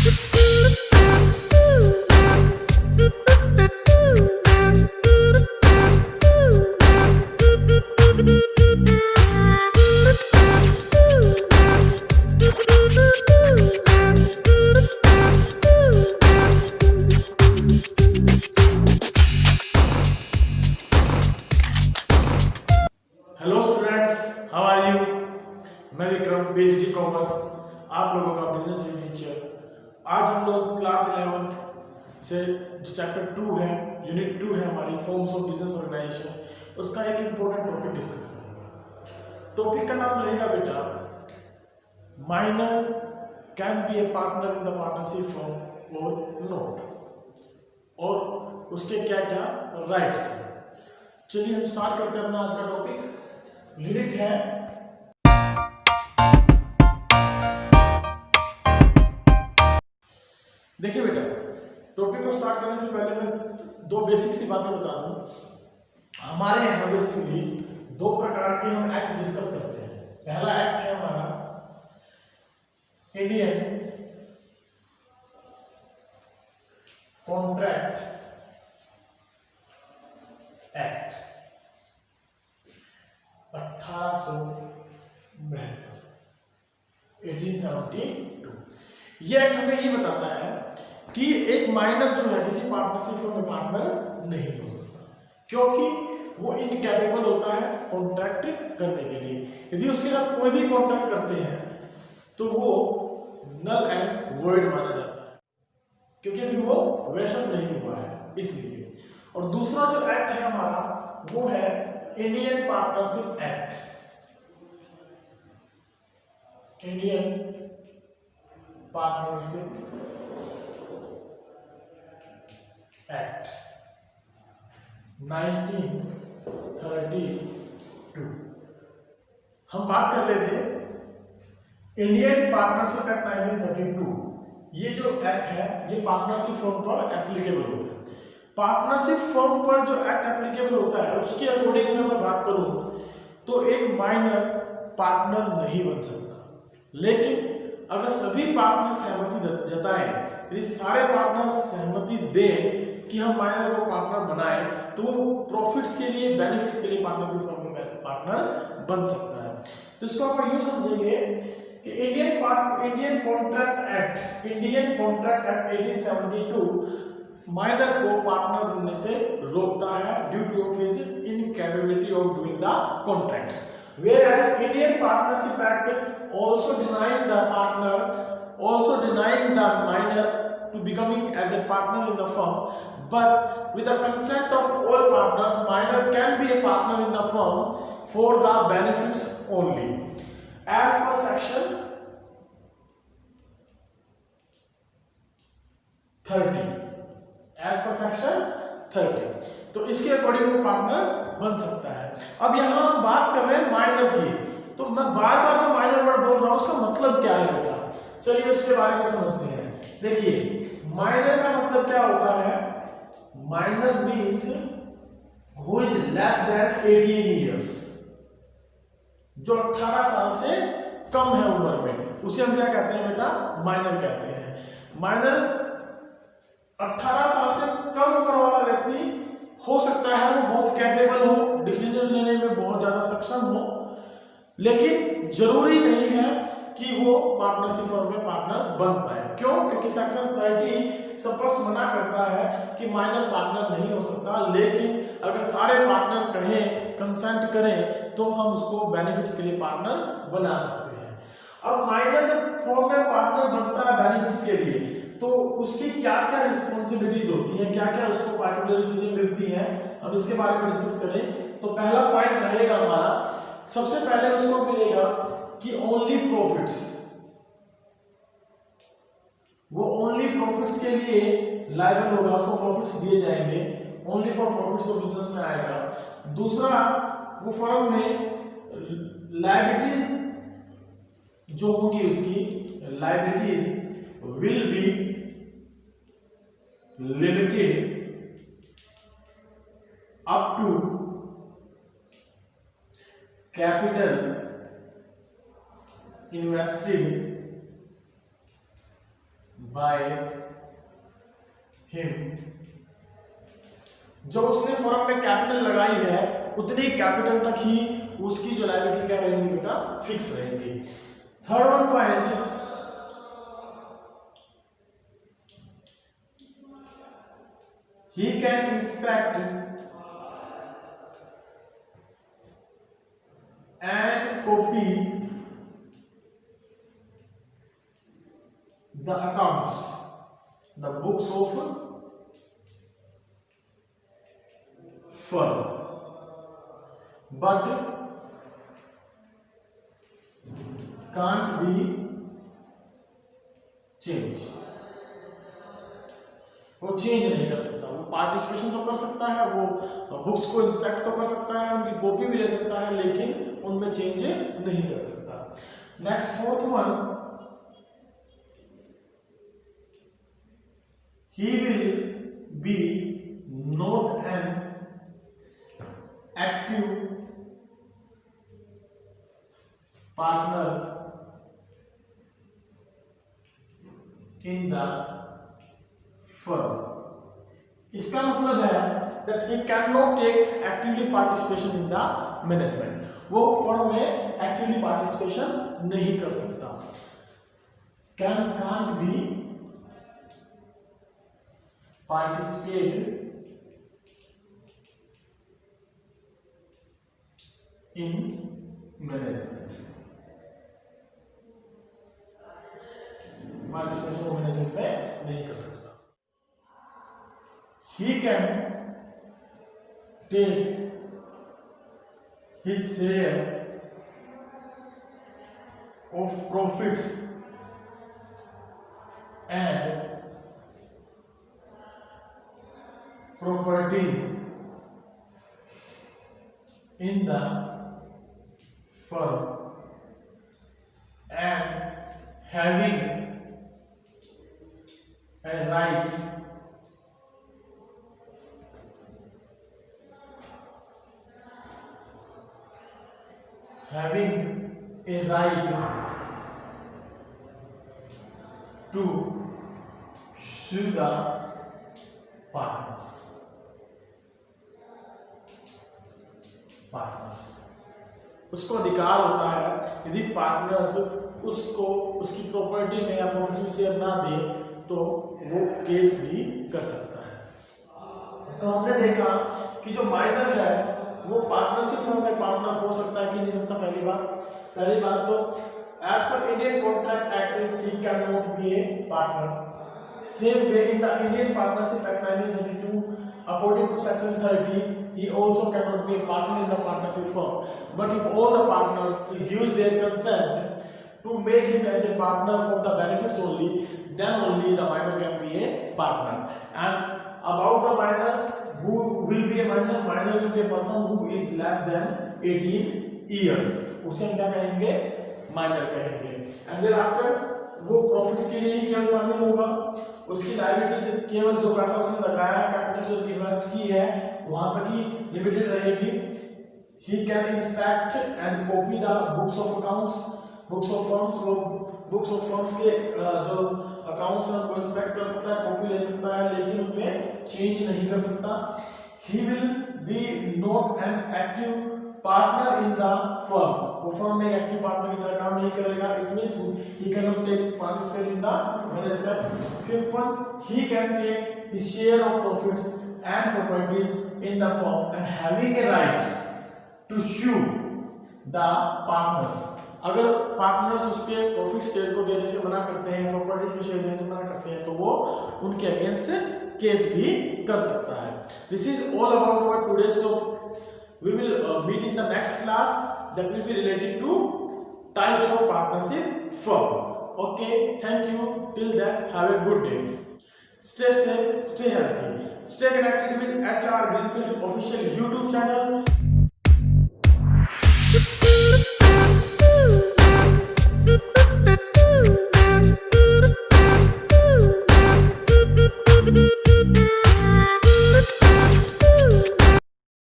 Hello students, how are you. मैं Vikram, BSD commerce, आप लोगों का बिजनेस टीचर। आज हम लोग क्लास 11th से जो चैप्टर 2 है, यूनिट 2 है हमारी फॉर्म्स ऑफ बिजनेस ऑर्गेनाइजेशन, उसका एक इम्पोर्टेंट टॉपिक डिस्कस करेंगे। टॉपिक का नाम रहेगा बेटा, minor can be a partner in the partnership form और नॉट, और उसके क्या क्या राइट्स हैं। चलिए हम स्टार्ट करते हैं अपना आज का टॉपिक। यूनिट है देखिए बेटा, टॉपिक को स्टार्ट करने से पहले मैं दो बेसिक सी बातें बता दूं। हमारे यहाँ बेसिकली दो प्रकार के हम एक्ट डिस्कस करते हैं। पहला एक्ट है हमारा इंडियन कॉन्ट्रैक्ट एक्ट 1872। ये एक्ट हमें ये बताता है कि एक माइनर जो है किसी पार्टनरशिप में पार्टनर नहीं हो सकता, क्योंकि वो इनकैपेबल होता है कॉन्ट्रैक्ट करने के लिए। यदि उसके साथ कोई भी कॉन्ट्रैक्ट करते हैं तो वो नल एंड वॉइड माना जाता है, क्योंकि अभी वो वैसा नहीं हुआ है, इसलिए। और दूसरा जो एक्ट है हमारा वो है Indian partnership act. Indian partnership act 1932। हम बात कर रहे थे इंडियन पार्टनरशिप एक्ट 1932। ये जो एक्ट है ये पार्टनरशिप फॉर्म पर एप्लीकेबल होता है। पार्टनरशिप फॉर्म पर जो एक्ट एप्लीकेबल होता है उसके अकॉर्डिंग अगर मैं बात करूं तो एक माइनर पार्टनर नहीं बन सकता। लेकिन अगर सभी पार्टनर सहमति जताएं, यदि सारे पार्टनर सहमति दें कि हम माइनर को पार्टनर बनाएं, तो वो प्रॉफिट्स के लिए, बेनिफिट्स के लिए पार्टनरशिप फॉर्म में पार्टनर बन सकता है। तो इसको आप यूं समझेंगे कि इंडियन कॉन्ट्रैक्ट एक्ट 1872 माइनर को पार्टनर बनने से रोकता है due two of his incapability of doing the contracts. Whereas Indian Partnership Act also denying the minor to becoming as a partner in the firm, but with the consent of all partners, minor can be a partner in the firm for the benefits only, as per section 30। as per section 30 तो इसके according वो partner बन सकता है। अब यहां हम बात कर रहे हैं माइनर की, तो मैं बार बार जो माइनर वर्ड बोल रहा हूं उसका मतलब क्या है बेटा, चलिए उसके बारे में समझते हैं। देखिए माइनर का मतलब क्या होता है। Minor means who is less than 18 years, जो 18 साल से कम है उम्र में, उसे हम क्या कहते हैं बेटा, माइनर कहते हैं। माइनर 18 साल से कम उम्र वाला व्यक्ति हो सकता है वो बहुत कैपेबल हो, डिसीजन लेने में बहुत ज्यादा सक्षम हो, लेकिन जरूरी नहीं है कि वो पार्टनरशिप फॉर्म में पार्टनर बन पाए। क्यों? क्योंकि सेक्शन 30 स्पष्ट मना करता है कि माइनर पार्टनर नहीं हो सकता, लेकिन अगर सारे पार्टनर कहें, कंसेंट करें, तो हम उसको बेनिफिट्स के लिए पार्टनर बना सकते हैं। अब माइनर जब फॉर्म में पार्टनर बनता है बेनिफिट्स के लिए, तो उसकी क्या क्या रिस्पॉन्सिबिलिटीज होती हैं, क्या क्या उसको पार्टिकुलर चीजें मिलती हैं, अब इसके बारे में डिस्कस करें। तो पहला पॉइंट रहेगा हमारा, सबसे पहले उसको मिलेगा कि ओनली प्रॉफिट्स, वो ओनली प्रॉफिट्स के लिए लायबल होगा, उसको प्रॉफिट्स दिए जाएंगे, only for profits of business में आएगा। दूसरा, वो फर्म में लायबिलिटीज जो होंगी, उसकी liabilities will be limited up to capital invested by him. जो उसने फर्म में कैपिटल लगाई है उतनी कैपिटल तक ही उसकी जो लायबिलिटी क्या रहेगी बेटा, फिक्स रहेगी। Third one point, he can inspect and copy the accounts, the books of firm, but can't be changed। वो चेंज नहीं कर सकता, वो पार्टिसिपेशन तो कर सकता है, वो बुक्स को इंस्पेक्ट तो कर सकता है, उनकी कॉपी भी ले सकता है, लेकिन उनमें चेंज नहीं कर सकता। Next fourth one, he will be not an active partner in the firm। इसका मतलब है that he cannot take actively participation in the management, वो फर्म में एक्टिवली पार्टिसिपेशन नहीं कर सकता। can't be participate in management, participation को management में नहीं कर सकता। He can take his share of profits and properties in the firm and having a right to sue the partners। उसको अधिकार होता है यदि पार्टनर्स उसको उसकी प्रॉपर्टी में या प्रॉफिट में शेयर ना दे तो वो केस भी कर सकता है। तो हमने देखा कि जो माइनर है वो पार्टनरशिप फर्म में पार्टनर हो सकता है कि नहीं सकता। पहली बात तो एज पर Indian contract act he can not be a partner. Same way in the Indian partnership act 1932 according to section 30 he also cannot be a partner in the partnership firm, but if all the partners gives their consent to make him as a partner for the benefits only, then only the minor can be a partner। And about the minor, who will be a minor? Minor will be a person who is less than 18 years, उसे हम क्या कहेंगे? Minor कहेंगे। And then after वो profits के लिए ही केवल शामिल होगा, उसकी लायबिलिटीज केवल जो पैसा उसने लगाया है, कैपिटल जो इन्वेस्ट की है वहां तक ही लिमिटेड रहेगी। He can inspect and copy the books of accounts, books of firms, वो बुक्स ऑफ फर्म्स के जो अकाउंट्स हैं उनको इंस्पेक्ट कर सकता है, कॉपी ले सकता है, लेकिन उनमें चेंज नहीं कर सकता। He will be not an active partner in the firm, वो फर्म में एक्टिव पार्टनर की तरह काम नहीं करेगा। It means he can not take participate in the management. Fifth one, he can take his share of profits and properties in the firm and having a right to sue the partners. अगर partners उसके profit share को देने से मना करते हैं, properties में share देने से मना करते हैं, तो वो उनके अगेंस्ट केस भी कर सकता है। This is all about our today's topic. We will meet in the next class that will be related to types of partnership firm. Okay, thank you. Till then, have a good day. Stay safe, stay healthy, stay connected with HR Greenfield official YouTube channel.